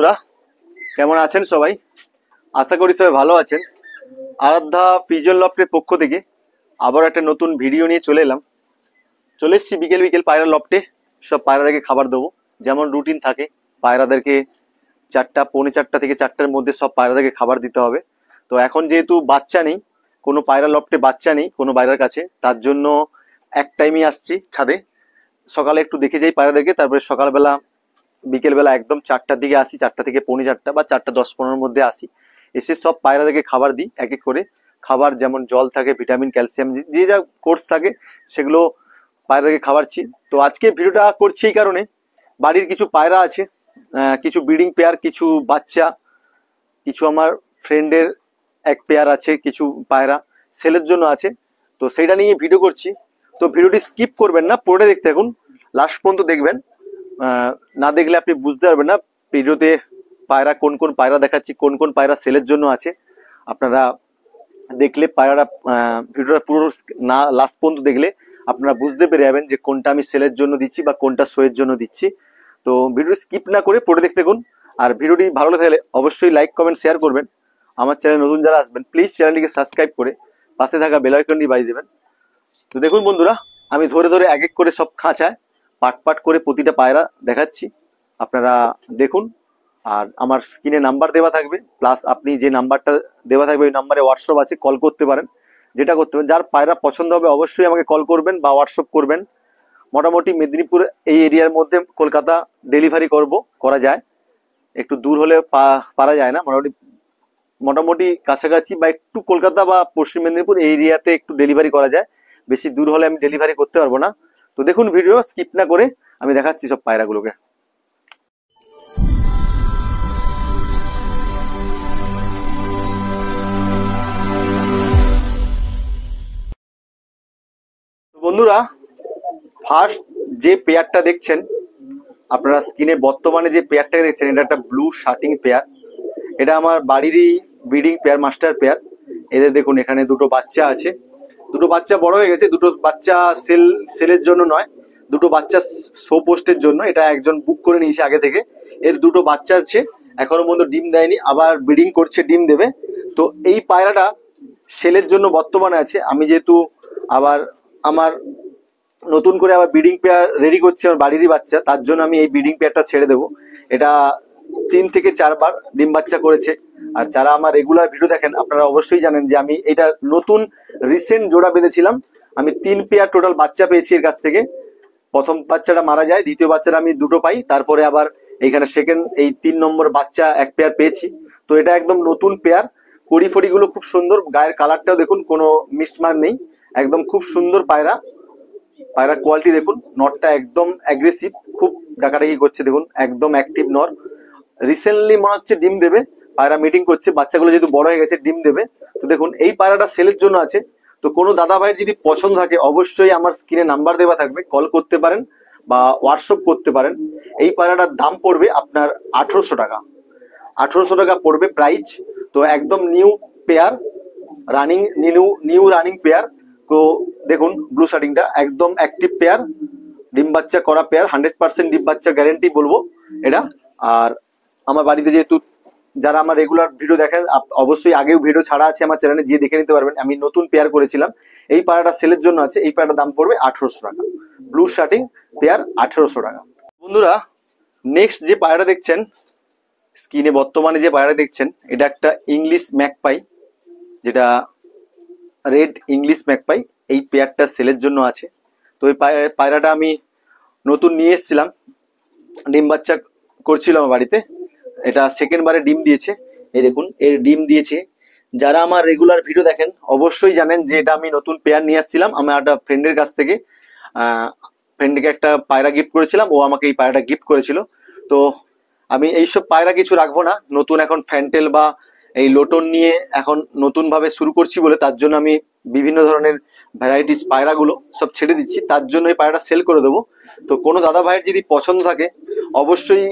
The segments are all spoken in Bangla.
বন্ধুরা কেমন আছেন সবাই? আশা করি সবাই ভালো আছেন। আরাধ্যা পিজন লফটের পক্ষ থেকে আবার একটা নতুন ভিডিও নিয়ে চলে এসেছি বিকেল বিকেল পায়রা লফটে। সব পায়রাদেরকে খাবার দেবো, যেমন রুটিন থাকে। পায়রাদেরকে 4টা পৌনে 4টা থেকে 4টার মধ্যে সব পায়রাদেরকে খাবার দিতে হবে। তো এখন যেহেতু বাচ্চা নেই, কোনো পায়রা লফটে বাচ্চা নেই কোনো পায়রার কাছে, তার জন্য এক টাইমই আসছি ছাদে। সকালে একটু দেখে যাই পায়রাদেরকে, তারপরে সকালবেলা বিকেলবেলা একদম 4টার দিকে আসি, 4টা থেকে পৌনে 4টা বা 4টা 10-15-র মধ্যে আসি। এসে সব পায়রাদেরকে খাবার দিই এক এক করে। খাবার যেমন জল থাকে, ভিটামিন, ক্যালসিয়াম, যে যা কোর্স থাকে সেগুলো পায়রাদেরকে খাওয়াচ্ছি। তো আজকে ভিডিওটা করছি এই কারণে, বাড়ির কিছু পায়রা আছে, কিছু ব্রিডিং পেয়ার, কিছু বাচ্চা, কিছু আমার ফ্রেন্ডের এক পেয়ার আছে, কিছু পায়রা সেলের জন্য আছে। তো সেইটা নিয়ে ভিডিও করছি। তো ভিডিওটি স্কিপ করবেন না, পুরোটা দেখতে থাকুন, লাস্ট পর্যন্ত দেখবেন। না দেখলে আপনি বুঝতে পারবেন না ভিডিওতে পায়রা কোন কোন পায়রা দেখাচ্ছি, কোন কোন পায়রা সেলের জন্য আছে। আপনারা দেখলে পায়রাটা ভিডিওটা পুরো না লাস্ট পর্যন্ত দেখলে আপনারা বুঝতে পেরে যাবেন যে কোনটা আমি সেলের জন্য দিচ্ছি বা কোনটা শোয়ের জন্য দিচ্ছি। তো ভিডিও স্কিপ না করে পড়ে দেখতে থাকুন। আর ভিডিওটি ভালো লাগলে অবশ্যই লাইক কমেন্ট শেয়ার করবেন। আমার চ্যানেল নতুন যারা আসবেন প্লিজ চ্যানেলটিকে সাবস্ক্রাইব করে পাশে থাকা বেল আইকনটি বাজিয়ে দেবেন। তো দেখুন বন্ধুরা, আমি ধরে ধরে এক এক করে সব খাঁচায় পাট পাট করে প্রতিটা পায়রা দেখাচ্ছি, আপনারা দেখুন। আর আমার স্ক্রিনে নাম্বার দেওয়া থাকবে, প্লাস আপনি যে নাম্বারটা দেওয়া থাকবে ওই নাম্বারে হোয়াটসঅ্যাপ আছে, কল করতে পারেন। যেটা করতে পারেন, যার পায়রা পছন্দ হবে অবশ্যই আমাকে কল করবেন বা হোয়াটসঅ্যাপ করবেন। মোটামুটি মেদিনীপুর এই এরিয়ার মধ্যে কলকাতা ডেলিভারি করা যায়। একটু দূর হলে পারা যায় না, মোটামুটি কাছাকাছি বা একটু কলকাতা বা পশ্চিম মেদিনীপুর এই এরিয়াতে একটু ডেলিভারি করা যায়। বেশি দূর হলে আমি ডেলিভারি করতে পারবো না। তো দেখুন ভিডিও স্কিপ না করে আমি দেখাচ্ছি সব পায়রাগুলোকে। বন্ধুরা, ফার্স্ট যে পেয়ারটা দেখছেন আপনারা স্ক্রিনে, বর্তমানে যে পেয়ারটাকে দেখছেন, এটা একটা ব্লু শার্টিং পেয়ার। এটা আমার বাড়িরই ব্রিডিং পেয়ার, মাস্টার পেয়ার। এদের দেখুন এখানে দুটো বাচ্চা আছে, দুটো বাচ্চা বড় হয়ে গেছে। দুটো বাচ্চা সেলের জন্য নয়, দুটো বাচ্চা শো পোস্টের জন্য। এটা একজন বুক করে নিয়েছে আগে থেকে। এর দুটো বাচ্চা আছে, এখনো পর্যন্ত ডিম দেয়নি, আবার ব্রিডিং করছে, ডিম দেবে। তো এই পায়রাটা সেলের জন্য বর্তমানে আছে। আমি যেহেতু আবার আমার নতুন করে আবার ব্রিডিং পেয়ার রেডি করছি আমার বাড়িরই বাচ্চা, তার জন্য আমি এই ব্রিডিং পেয়ারটা ছেড়ে দেবো। এটা 3 থেকে 4 বার ডিম বাচ্চা করেছে। আর যারা আমার রেগুলার ভিডিও দেখেন আপনারা অবশ্যই জানেন যে আমি এটা নতুন রিসেন্ট জোড়া বেঁধেছিলাম। আমি 3 পেয়ার টোটাল বাচ্চা পেয়েছি এর কাছ থেকে। প্রথম বাচ্চাটা মারা যায়, দ্বিতীয় বাচ্চাটা আমি দুটো পাই, তারপরে আবার এইখানে সেকেন্ড এই 3 নম্বর বাচ্চা এক পেয়ার পেয়েছি। তো এটা একদম নতুন পেয়ার। কড়ি ফড়িগুলো খুব সুন্দর, গায়ের কালারটাও দেখুন, কোনো মিসমার্ক নেই, একদম খুব সুন্দর পায়রা। পায়রা কোয়ালিটি দেখুন, নরটা একদম অ্যাগ্রেসিভ, খুব ডাকাডাকি করছে দেখুন, একদম অ্যাক্টিভ নর। রিসেন্টলি মনে হচ্ছে ডিম দেবে, পায়রা মিটিং করছে, বাচ্চাগুলো যেহেতু বড় হয়ে গেছে ডিম দেবে। তো দেখুন এই পায়রাটা সেলের জন্য আছে। তো কোনো দাদা ভাইয়ের যদি পছন্দ থাকে অবশ্যই আমার স্ক্রিনে নাম্বার দেওয়া থাকবে, কল করতে পারেন বা হোয়াটসঅ্যাপ করতে পারেন। এই পায়রাটার দাম পড়বে আপনার 1800 টাকা, 1800 টাকা পড়বে প্রাইস। তো একদম new pair, running new running pair. তো দেখুন ব্লু শার্টিংটা একদম অ্যাক্টিভ পেয়ার, ডিম বাচ্চা করা পেয়ার, 100% ডিম বাচ্চা গ্যারেন্টি বলবো এটা। আর আমার বাড়িতে যেহেতু যারা আমার রেগুলার ভিডিও দেখেন, অবশ্যই আগেও ভিডিও ছাড়া আছে আমার চ্যানেলে, গিয়ে দেখে নিতে পারবেন। আমি নতুন পেয়ার করেছিলাম, এই পায়রাটা সেলের জন্য আছে। এই পায়রাটার দাম পড়বে 1800 টাকা, ব্লু শার্টিং পেয়ার 1800 টাকা। বন্ধুরা, নেক্সট যে পায়রাটা দেখছেন স্ক্রিনে, বর্তমানে যে পায়রা দেখছেন, এটা একটা ইংলিশ ম্যাকপাই, যেটা রেড ইংলিশ ম্যাকপাই। এই পেয়ারটা সেলের জন্য আছে। তো এই পায়রাটা আমি নতুন নিয়ে এসেছিলাম, ডিম বাচ্চা করছিল আমার বাড়িতে। এটা সেকেন্ড বারে ডিম দিয়েছে, এই দেখুন এর ডিম দিয়েছে। যারা আমার রেগুলার ভিডিও দেখেন অবশ্যই জানেন যে এটা আমি নতুন পেয়ার নিয়ে আসছিলাম আমার একটা ফ্রেন্ডের কাছ থেকে। ফ্রেন্ডকে একটা পায়রা গিফট করেছিলাম, ও আমাকে এই পায়রাটা গিফট করেছিল। তো আমি এইসব পায়রা কিছু রাখবো না, নতুন এখন ফ্যান্টেল বা এই লোটন নিয়ে এখন নতুন ভাবে শুরু করছি বলে, তার জন্য আমি বিভিন্ন ধরনের ভ্যারাইটিস পায়রাগুলো সব ছেড়ে দিচ্ছি, তার জন্য এই পায়রাটা সেল করে দেবো। তো কোনো দাদা ভাইয়ের যদি পছন্দ থাকে অবশ্যই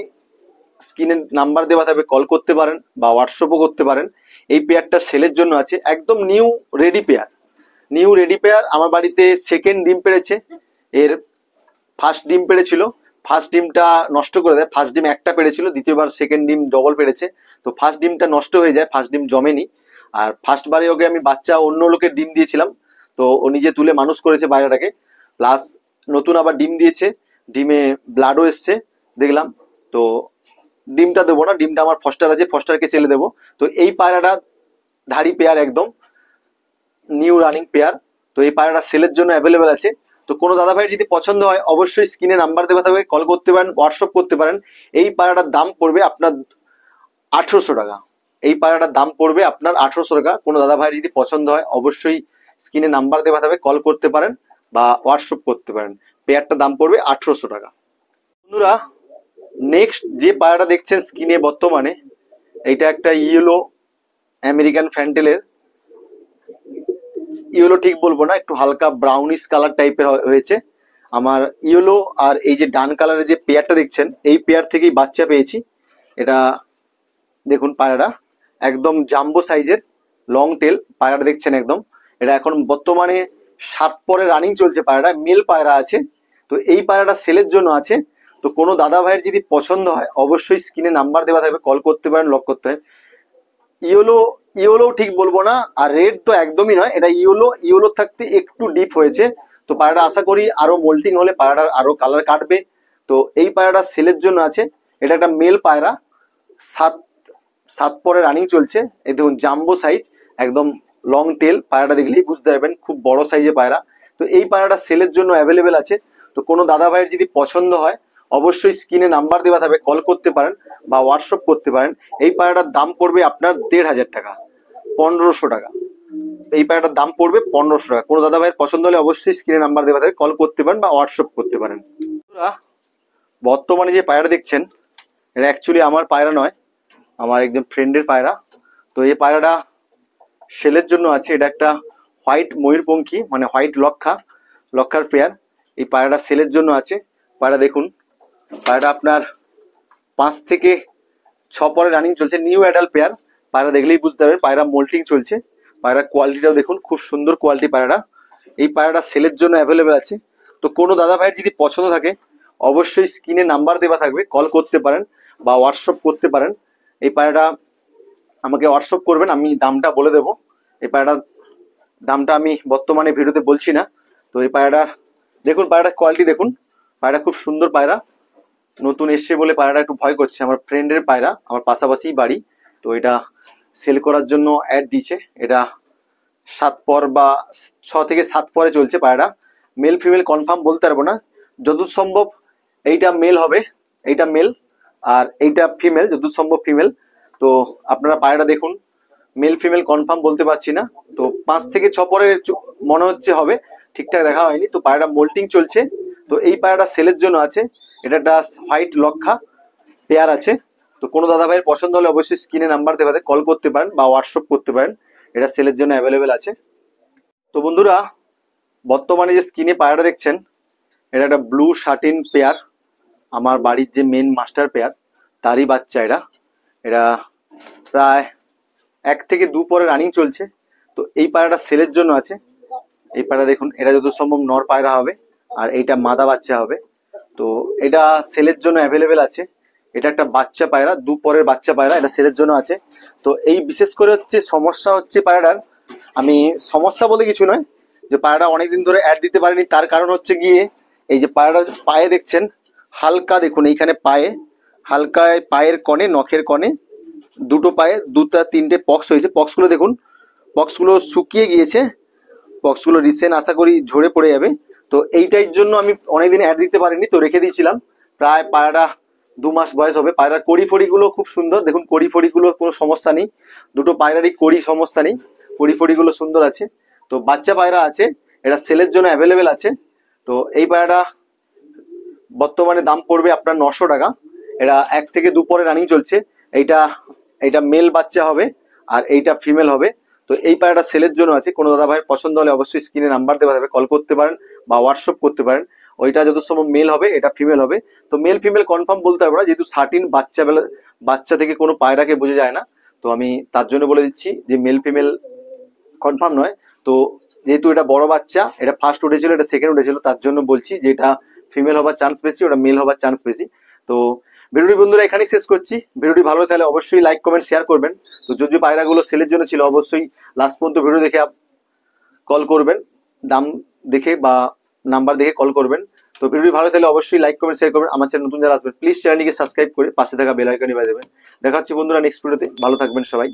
স্ক্রিনে নাম্বার দেওয়া থাকবে, কল করতে পারেন বা হোয়াটসঅ্যাপও করতে পারেন। এই পেয়ারটা সেলের জন্য আছে, একদম নিউ রেডি পেয়ার। আমার বাড়িতে সেকেন্ড ডিম পেড়েছে, এর ফার্স্ট ডিম পেড়েছিল, ফার্স্ট ডিমটা নষ্ট করে দেয়। ফার্স্ট ডিম একটা পেড়েছিল, দ্বিতীয়বার সেকেন্ড ডিম ডবল পেড়েছে। তো ফার্স্ট ডিমটা নষ্ট হয়ে যায়, ফার্স্ট ডিম জমেনি। আর ফার্স্ট বারে ওকে আমি বাচ্চা অন্য লোকের ডিম দিয়েছিলাম, তো ও নিজে তুলে মানুষ করেছে পায়রাটাকে। প্লাস নতুন আবার ডিম দিয়েছে, ডিমে ব্লাডও এসছে দেখলাম। তো ডিমটা দেবো না, ডিমটা আমার ফস্টার আছে, ফস্টারকে চেলে দেবো। তো এই পায়রাটা ধাড়ি পেয়ার, একদম নিউ রানিং পেয়ার। তো এই পায়রাটা সেলের জন্য অ্যাভেলেবেল আছে। তো কোনো দাদা ভাইয়ের যদি পছন্দ হয় অবশ্যই স্ক্রিনে নাম্বার দেওয়া থাকবে, কল করতে পারেন, হোয়াটসঅ্যাপ করতে পারেন। এই পায়রাটার দাম পড়বে আপনার 1800 টাকা। এই পায়রাটার দাম পড়বে আপনার 1800 টাকা। কোনো দাদা ভাইয়ের যদি পছন্দ হয় অবশ্যই স্ক্রিনে নাম্বার দেওয়া থাকবে, কল করতে পারেন বা হোয়াটসঅ্যাপ করতে পারেন। পেয়ারটার দাম পড়বে 1800 টাকা। বন্ধুরা, নেক্সট যে পায়রাটা দেখছেন স্ক্রিনে বর্তমানে, এইটা একটা ইয়েলো আমেরিকান ফ্যান্টেলের। ইয়েলো ঠিক বলবো না, একটু হালকা ব্রাউনিশ কালার টাইপের হয়েছে। আমার ইয়েলো আর এই যে ডান কালারের যে পেয়ারটা দেখছেন, এই পেয়ার থেকেই বাচ্চা পেয়েছি। এটা দেখুন পায়রাটা একদম জাম্বো সাইজের, লং টেল পায়রাটা দেখছেন একদম। এটা এখন বর্তমানে 7 পরে রানিং চলছে পায়রাটা, মেল পায়রা আছে। তো এই পায়রাটা সেলের জন্য আছে। তো কোনো দাদা ভাইয়ের যদি পছন্দ হয় অবশ্যই স্ক্রিনে নাম্বার দেওয়া থাকবে, কল করতে পারেন, লক করতে হয়। ইয়েলো ইয়েলো ঠিক বলবো না, আর রেড তো একদমই নয়, এটা ইয়েলো। ইয়েলো থাকতে একটু ডিপ হয়েছে। তো পায়রাটা আশা করি আরো মোল্টিং হলে পায়রাটার আরো কালার কাটবে। তো এই পায়রাটা সেলের জন্য আছে। এটা একটা মেল পায়রা, 7 পরে রানিং চলছে। এই দেখুন জাম্বো সাইজ, একদম লং টেল। পায়রাটা দেখলেই বুঝতে পারবেন খুব বড় সাইজের পায়রা। তো এই পায়রাটা সেলের জন্য অ্যাভেলেবেল আছে। তো কোনো দাদা ভাইয়ের যদি পছন্দ হয় অবশ্যই স্ক্রিনে নাম্বার দেওয়া থাকবে, কল করতে পারেন বা হোয়াটসঅ্যাপ করতে পারেন। এই পায়রাটার দাম পড়বে আপনার 1500 টাকা, 1500 টাকা। এই পায়রাটার দাম পড়বে 1500 টাকা। কোনো দাদা ভাইয়ের পছন্দ হলে অবশ্যই স্ক্রিনে নাম্বার দেওয়া থাকবে, কল করতে পারেন বা হোয়াটসঅ্যাপ করতে পারেন। বর্তমানে যে পায়রা দেখছেন এটা অ্যাকচুয়ালি আমার পায়রা নয়, আমার একজন ফ্রেন্ডের পায়রা। তো এই পায়রাটা সেলের জন্য আছে। এটা একটা হোয়াইট ময়ূরপঙ্খী, মানে হোয়াইট লক্ষার পেয়ার। এই পায়রাটা সেলের জন্য আছে। পায়রা দেখুন, পায়রাটা আপনার 5 থেকে 6 পরে রানিং চলছে, নিউ অ্যাডাল্ট পেয়ার। পায়রা দেখলেই বুঝতে পারবেন পায়রা মোল্টিং চলছে। পায়রার কোয়ালিটিটাও দেখুন, খুব সুন্দর কোয়ালিটি পায়রাটা। এই পায়রাটা সেলের জন্য অ্যাভেলেবেল আছে। তো কোনো দাদা ভাইয়ের যদি পছন্দ থাকে অবশ্যই স্ক্রিনে নাম্বার দেওয়া থাকবে, কল করতে পারেন বা হোয়াটসঅ্যাপ করতে পারেন। এই পায়রাটা আমাকে হোয়াটসঅ্যাপ করবেন, আমি দামটা বলে দেবো। এই পায়রাটার দামটা আমি বর্তমানে ভিডিওতে বলছি না। তো এই পায়রাটার দেখুন, পায়রাটার কোয়ালিটি দেখুন। পায়রাটা খুব সুন্দর পায়রা, নতুন এসছে বলে পায়রাটা একটু ভয় করছে। আমার ফ্রেন্ডের পায়রা, আমার পাশাপাশি বাড়ি। তো এটা সেল করার জন্য অ্যাড দিয়েছে। এটা 7 পর বা 6 থেকে 7 পরে চলছে পায়রা। মেল ফিমেল কনফার্ম বলতে পারবো না, যতদূর সম্ভব এইটা মেল হবে, এইটা মেল, আর এইটা ফিমেল, যতদূর সম্ভব ফিমেল। তো আপনারা পায়রাটা দেখুন, মেল ফিমেল কনফার্ম বলতে পারছি না। তো 5 থেকে 6 পরে মনে হচ্ছে হবে, ঠিকঠাক দেখা হয়নি। তো পায়রাটা মোল্টিং চলছে। তো এই পায়রাটা সেলের জন্য আছে। এটা একটা হোয়াইট লক্ষা পেয়ার আছে। তো কোনো দাদা ভাইয়ের পছন্দ হলে অবশ্যই স্ক্রিনে নাম্বার দেওয়া আছে, কল করতে পারেন বা হোয়াটসঅ্যাপ করতে পারেন। এটা সেলের জন্য অ্যাভেলেবেল আছে। তো বন্ধুরা, বর্তমানে যে স্ক্রিনে পায়রাটা দেখছেন এটা একটা ব্লু শার্টিন পেয়ার, আমার বাড়ির যে মেন মাস্টার পেয়ার তারই বাচ্চা। এটা প্রায় 1 থেকে 2 পরে রানিং চলছে। তো এই পায়রাটা সেলের জন্য আছে। এই পায়রা দেখুন, এটা যত সম্ভব নর পায়রা হবে, আর এইটা মাদা বাচ্চা হবে। তো এটা সেলের জন্য অ্যাভেলেবেল আছে। এটা একটা বাচ্চা পায়রা, 2 পরের বাচ্চা পায়রা, এটা সেলের জন্য আছে। তো এই বিশেষ করে হচ্ছে সমস্যা হচ্ছে পায়রাটার, আমি সমস্যা বলে কিছু নয়, যে পায়রাটা অনেকদিন ধরে অ্যাড দিতে পারেনি। তার কারণ হচ্ছে গিয়ে এই যে পায়রাটা পায়ে দেখছেন হালকা, দেখুন এইখানে পায়ে হালকা, পায়ের কনে, নখের কনে, দুটো পায়ে 2-3টে পক্স হয়েছে। পক্সগুলো দেখুন, পক্সগুলো শুকিয়ে গিয়েছে। পক্সগুলো রিসেন্ট, আশা করি ঝরে পড়ে যাবে। তো এইটার জন্য আমি অনেকদিন অ্যাড দিতে পারিনি, তো রেখে দিয়েছিলাম। প্রায় পায়রাটা 2 মাস বয়স হবে। পায়রার কড়ি ফড়িগুলো খুব সুন্দর, দেখুন কড়ি ফড়িগুলো কোনো সমস্যা নেই। দুটো পায়রারই কড়ি সমস্যা নেই, কড়ি ফড়িগুলো সুন্দর আছে। তো বাচ্চা পায়রা আছে, এটা সেলের জন্য অ্যাভেলেবেল আছে। তো এই পায়রাটা বর্তমানে দাম পড়বে আপনার 900 টাকা। এটা 1 থেকে 2 পরে রানিং চলছে। এইটা এইটা মেল বাচ্চা হবে, আর এইটা ফিমেল হবে। তো এই পায়রাটা সেলের জন্য আছে। কোনো দাদা ভাইয়ের পছন্দ হলে অবশ্যই স্ক্রিনে নাম্বার দেওয়া যাবে, কল করতে পারেন বা হোয়াটসঅ্যাপ করতে পারেন। ওইটা যত সময় মেল হবে, এটা ফিমেল হবে। তো মেল ফিমেল কনফার্ম বলতে পারবো না, যেহেতু 13 বাচ্চা থেকে কোনো পায়রাকে বোঝা যায় না। তো আমি তার জন্য বলে দিচ্ছি যে মেল ফিমেল কনফার্ম নয়। তো যেহেতু এটা বড় বাচ্চা, এটা ফার্স্ট উঠেছিল, এটা সেকেন্ড উঠেছিল, তার জন্য বলছি যে এটা ফিমেল হবার চান্স বেশি, ওটা মেল হবার চান্স বেশি। তো ভিডিওটি বন্ধুরা এখানেই শেষ করছি। ভিডিওটি ভালো তাহলে অবশ্যই লাইক কমেন্ট শেয়ার করবেন। তো যদি পায়রাগুলো সেলের জন্য ছিল অবশ্যই লাস্ট পর্যন্ত ভিডিও দেখে কল করবেন, দাম দেখে বা নাম্বার দেখে কল করবেন। তো ভিডিওটি ভালো তাহলে অবশ্যই লাইক কমেন্ট শেয়ার করবেন। আমার চ্যানেল নতুন যারা আসবেন প্লিজ চ্যানেলটিকে সাবস্ক্রাইব করে পাশে থাকা বেল আইকনে বাজাবেন। দেখা হচ্ছে বন্ধুরা নেক্সট ভিডিওতে, ভালো থাকবেন সবাই।